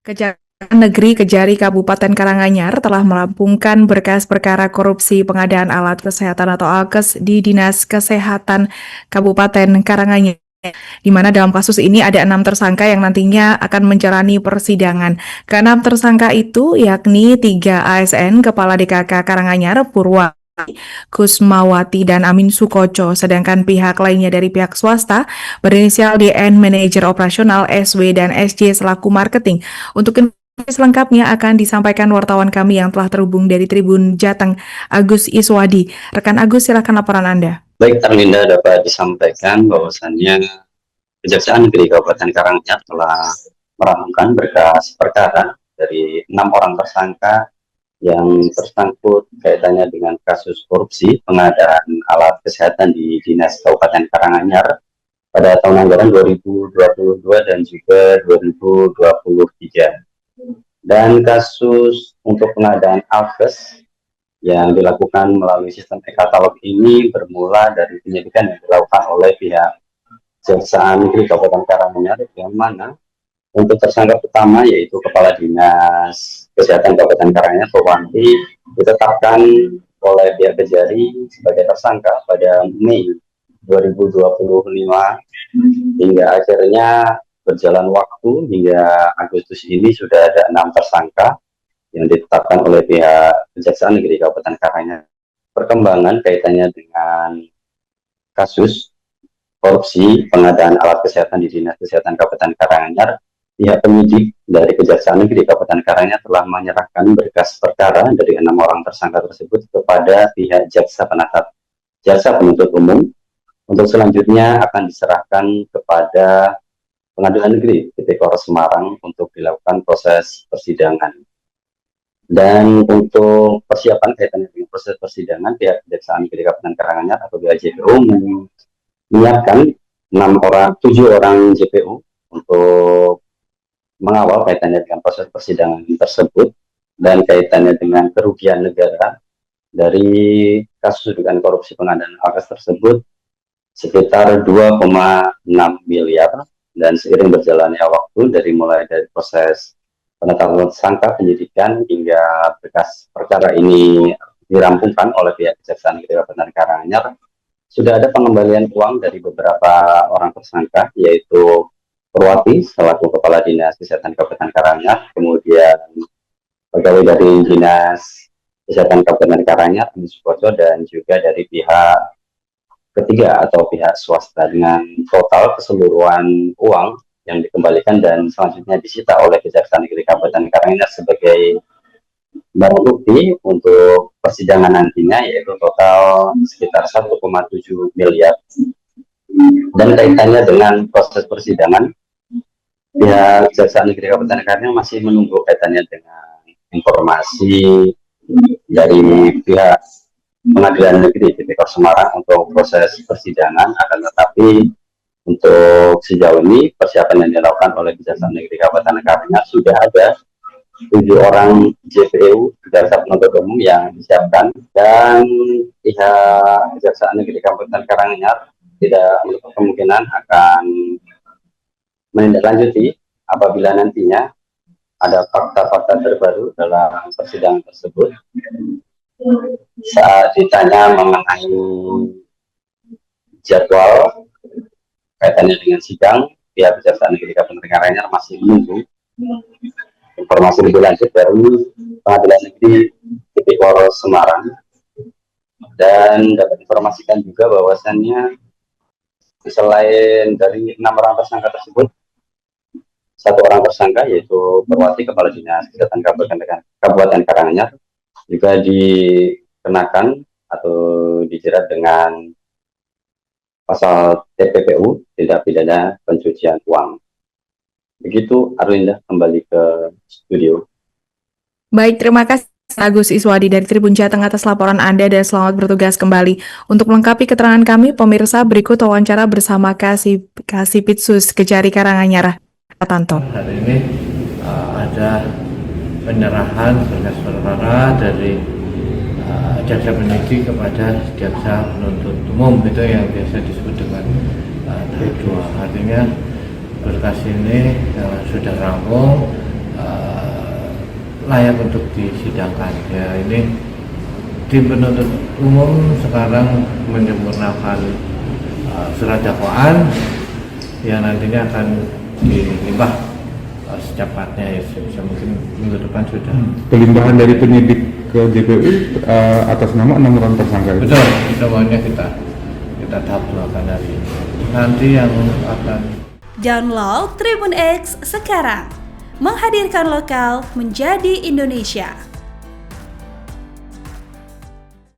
Kejaksaan Negeri Kejari Kabupaten Karanganyar telah merampungkan berkas perkara korupsi pengadaan alat kesehatan atau ALKES di Dinas Kesehatan Kabupaten Karanganyar, di mana dalam kasus ini ada 6 tersangka yang nantinya akan menjalani persidangan. Keenam tersangka itu yakni 3 ASN, Kepala DKK Karanganyar, Purwa Kusmawati dan Amin Sukoco, sedangkan pihak lainnya dari pihak swasta berinisial DN, manajer operasional, SW, dan SJ selaku marketing. Untuk informasi selengkapnya akan disampaikan wartawan kami yang telah terhubung dari Tribun Jateng, Agus Iswadi. Rekan Agus, silakan laporan Anda. Baik, Arlinda, dapat disampaikan bahwasannya Kejaksaan Negeri Kabupaten Karanganyar telah merampungkan berkas perkara dari 6 orang tersangka yang tersangkut kaitannya dengan kasus korupsi pengadaan alat kesehatan di Dinas Kabupaten Karanganyar pada tahun anggaran 2022 dan juga 2023. Dan kasus untuk pengadaan ALKES yang dilakukan melalui sistem e-katalog ini bermula dari penyidikan yang dilakukan oleh pihak Kejaksaan Negeri Kabupaten Karanganyar, yang mana untuk tersangka pertama yaitu Kepala Dinas Kesehatan Kabupaten Karanganyar, Purwanti, ditetapkan oleh pihak Kejari sebagai tersangka pada Mei 2025 hingga akhirnya berjalan waktu hingga Agustus ini sudah ada 6 tersangka yang ditetapkan oleh pihak Kejaksaan Negeri Kabupaten Karanganyar. Perkembangan kaitannya dengan kasus korupsi pengadaan alat kesehatan di Dinas Kesehatan Kabupaten Karanganyar, pihak penyidik dari Kejaksaan Negeri Kabupaten Karanganyar telah menyerahkan berkas perkara dari 6 orang tersangka tersebut kepada pihak jaksa penuntut umum untuk selanjutnya akan diserahkan kepada Pengadilan Negeri Tipikor Semarang untuk dilakukan proses persidangan. Dan untuk persiapan kaitannya dengan proses persidangan, pihak Kejaksaan Negeri Kabupaten Karanganyar atau PJPU menyiapkan 7 orang JPU untuk mengawal kaitannya dengan proses persidangan tersebut dan kaitannya dengan kerugian negara dari kasus dugaan korupsi pengadaan ALKES tersebut sekitar 2,6 miliar. Dan seiring berjalannya waktu mulai dari proses penetapan tersangka, penyidikan hingga berkas perkara ini dirampungkan oleh pihak Kejaksaan Negeri Kabupaten Karanganyar, sudah ada pengembalian uang dari beberapa orang tersangka, yaitu Purwati selaku Kepala Dinas Kesehatan Kabupaten Karanganyar, kemudian pegawai dari Dinas Kesehatan Kabupaten Karanganyar, Amin Sukoco, dan juga dari pihak ketiga atau pihak swasta, dengan total keseluruhan uang yang dikembalikan dan selanjutnya disita oleh Kejaksaan Negeri Kabupaten Karanganyar sebagai barang bukti untuk persidangan nantinya, yaitu total sekitar 1,7 miliar. Dan kaitannya dengan proses persidangan, pihak Kejaksaan Negeri Kabupaten Karanganyar masih menunggu kaitannya dengan informasi dari pihak Pengadilan Negeri Tipikor Semarang untuk proses persidangan. Akan tetapi untuk sejauh ini persiapan yang dilakukan oleh Kejaksaan Negeri Kabupaten Karanganyar sudah ada 7 orang JPU jaksa penuntut umum yang disiapkan, dan pihak Kejaksaan Negeri Kabupaten Karanganyar tidak menutup kemungkinan akan menindaklanjuti apabila nantinya ada fakta-fakta terbaru dalam persidangan tersebut. Saat ditanya mengenai jadwal kaitannya dengan sidang, pihak Kejaksaan Negeri Kabupaten Karanganyar masih menunggu informasi lebih lanjut dari Pengadilan Negeri Tipikor Semarang. Dan dapat informasikan juga bahwasannya selain dari 6 orang tersangka tersebut, 1 orang tersangka yaitu Purwati Kepala Dinas Kesehatan Kabupaten Karanganyar juga dikenakan atau dijerat dengan pasal TPPU, tindak pidana pencucian uang. Begitu, Arlinda, kembali ke studio. Baik, terima kasih Agus Iswadi dari Tribun Jateng atas laporan Anda dan selamat bertugas kembali. Untuk melengkapi keterangan kami, pemirsa, berikut wawancara bersama Kasipitsus Kejari Karanganyar, Tanto. Hari ini ada penyerahan berkas perkara dari jaksa penyidik kepada jaksa penuntut umum, itu yang biasa disebut dengan tahap 2. Artinya berkas ini sudah rampung, layak untuk disidangkan. Ya, ini tim penuntut umum sekarang menyempurnakan surat dakwaan yang nantinya akan dilimpah secepatnya, ya sebisa mungkin minggu depan sudah. Pelimbahan dari penyidik ke JPU atas nama 6 orang tersangka itu. Betul, semuanya kita tahap akan hari ini. Nanti yang akan Download Tribun X sekarang, menghadirkan lokal menjadi Indonesia.